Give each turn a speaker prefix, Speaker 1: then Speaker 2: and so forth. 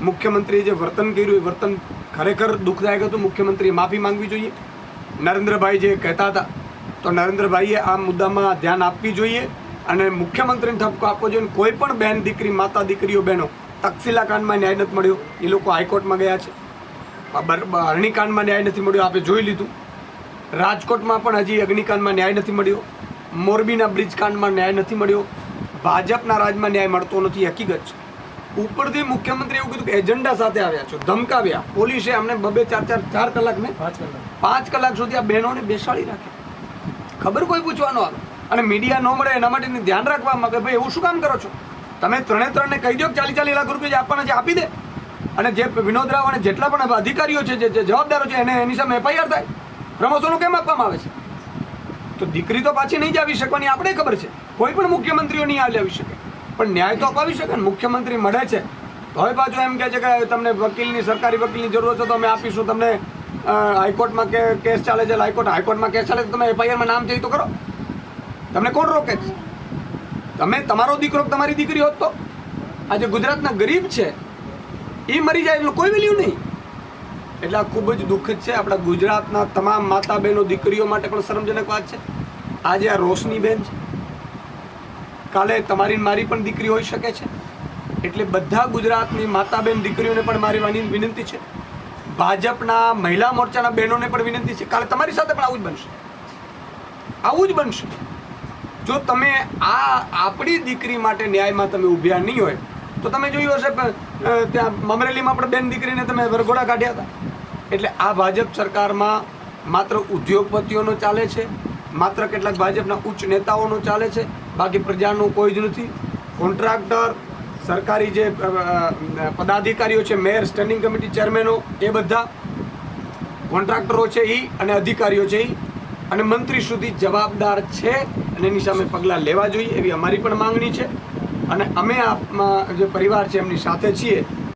Speaker 1: મુખ્યમંત્રીએ જે વર્તન કર્યું એ વર્તન ખરેખર દુઃખદાયક હતું. મુખ્યમંત્રીએ માફી માંગવી જોઈએ. નરેન્દ્રભાઈ જે કહેતા હતા તો નરેન્દ્રભાઈએ આ મુદ્દામાં ધ્યાન આપવી જોઈએ અને મુખ્યમંત્રીને ઠપકો આપવો જોઈએ. કોઈ પણ બહેન દીકરી, માતા દીકરીઓ, બહેનો તક્ષશિલા કાંડમાં ન્યાય નથી મળ્યો, એ લોકો હાઈકોર્ટમાં ગયા છે. અગ્નિકાંડમાં ન્યાય નથી મળ્યો, આપણે જોઈ લીધું. રાજકોટમાં પણ હજી અગ્નિકાંડમાં ન્યાય નથી મળ્યો. મોરબીના બ્રિજ કાંડમાં ન્યાય નથી મળ્યો. ભાજપના રાજમાં ન્યાય મળતો નથી, હકીકત છે. ઉપરથી મુખ્યમંત્રી એવું કીધું કે એજન્ડા સાથે આવ્યા છો, ધમકાવ્યા. પોલીસે અમને 4 કલાક ને 5 કલાક સુધી આ બહેનોને બેસાડી રાખે. ખબર કોઈ પૂછવાનો આવે અને મીડિયા ન મળે એના માટે ધ્યાન રાખવામાં કે ભાઈ એવું શું કામ કરો છો? તમે ત્રણે કહી દો કે 40 લાખ રૂપિયા જે આપવાના છે આપી દે, અને જે વિનોદ રાવ અને જેટલા પણ અધિકારીઓ છે, જે જવાબદારો છે, એની સામે FIR થાય. પ્રમોશનો કેમ આપવામાં આવે છે? તો દીકરી તો પાછી નહીં જ આવી શકવાની, આપણે ખબર છે. કોઈ પણ મુખ્યમંત્રીઓ નહીં આવી શકે, પણ ન્યાય તો અપાવી શકે ને. મુખ્યમંત્રી મળે છે તો હવે પાછું એમ કહે છે કે તમને સરકારી વકીલની જરૂર છે તો અમે આપીશું તમને. હાઈકોર્ટમાં કેસ ચાલે છે, હાઈકોર્ટમાં કેસ ચાલે તો તમે FIRમાં નામ જઈ તો કરો. તમને કોણ રોકે છે? તમે તમારો દીકરો તમારી દીકરી હોત તો આજે ગુજરાતના ગરીબ છે એ મરી જાય એટલે કોઈ વેલ્યુ નહીં. એટલે આ ખૂબ જ દુઃખદ છે. આપણા ગુજરાતના તમામ માતા બહેનો દીકરીઓ માટે પણ શરમજનક વાત છે. આજે આ રોશની બેન છે, કાલે તમારી મારી પણ દીકરી હોઈ શકે છે. એટલે બધા ગુજરાતની માતા બહેન દીકરીઓને પણ મારી વિનંતી છે. ભાજપના મહિલા મોરચાના બહેનોને પણ વિનંતી છે, કાલે તમારી સાથે પણ આવું જ બનશે. જો તમે આપણી દીકરી માટે ન્યાયમાં તમે ઊભ્યા નહીં હોય તો તમે જોયું હશે ત્યાં અમરેલીમાં પણ બેન દીકરીને તમે વરઘોડા કાઢ્યા હતા. એટલે આ ભાજપ સરકારમાં માત્ર ઉદ્યોગપતિઓનો ચાલે છે, માત્ર કેટલાક ભાજપના ઉચ્ચ નેતાઓનો ચાલે છે, બાકી પ્રજાનું કોઈ જ નથી. કોન્ટ્રાક્ટર, સરકારી જે પદાધિકારીઓ છે, મેયર, સ્ટેન્ડિંગ કમિટી ચેરમેનો, એ બધા કોન્ટ્રાક્ટરો છે એ અને અધિકારીઓ છે એ અને મંત્રી સુધી જવાબદાર છે અને એની સામે પગલાં લેવા જોઈએ એવી અમારી પણ માંગણી છે. અને અમે જે પરિવાર છે એમની સાથે છીએ.